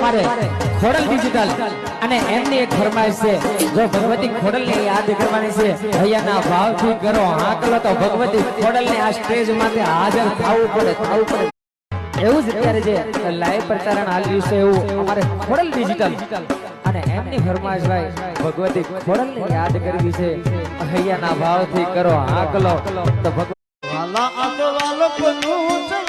અમારે ખોડલ ડિજિટલ અને એમની એક ફરમાઈશ છે, જો ભગવતી ખોડલને યાદ કરવાની છે, હૈયાના ભાવથી કરો હાકલો તો ભગવતી ખોડલને આ સ્ટેજ માટે હાજર થવું પડે એવું જ અત્યારે જે લાઈવ પ્રસારણ હાલ્યું છે એવું અમારે ખોડલ ડિજિટલ અને એમની ફરમાઈશ ભાઈ ભગવતી ખોડલને યાદ કરવી છે, હૈયાના ભાવથી કરો હાકલો તો ભગવતી વાલા આપવાલો પનું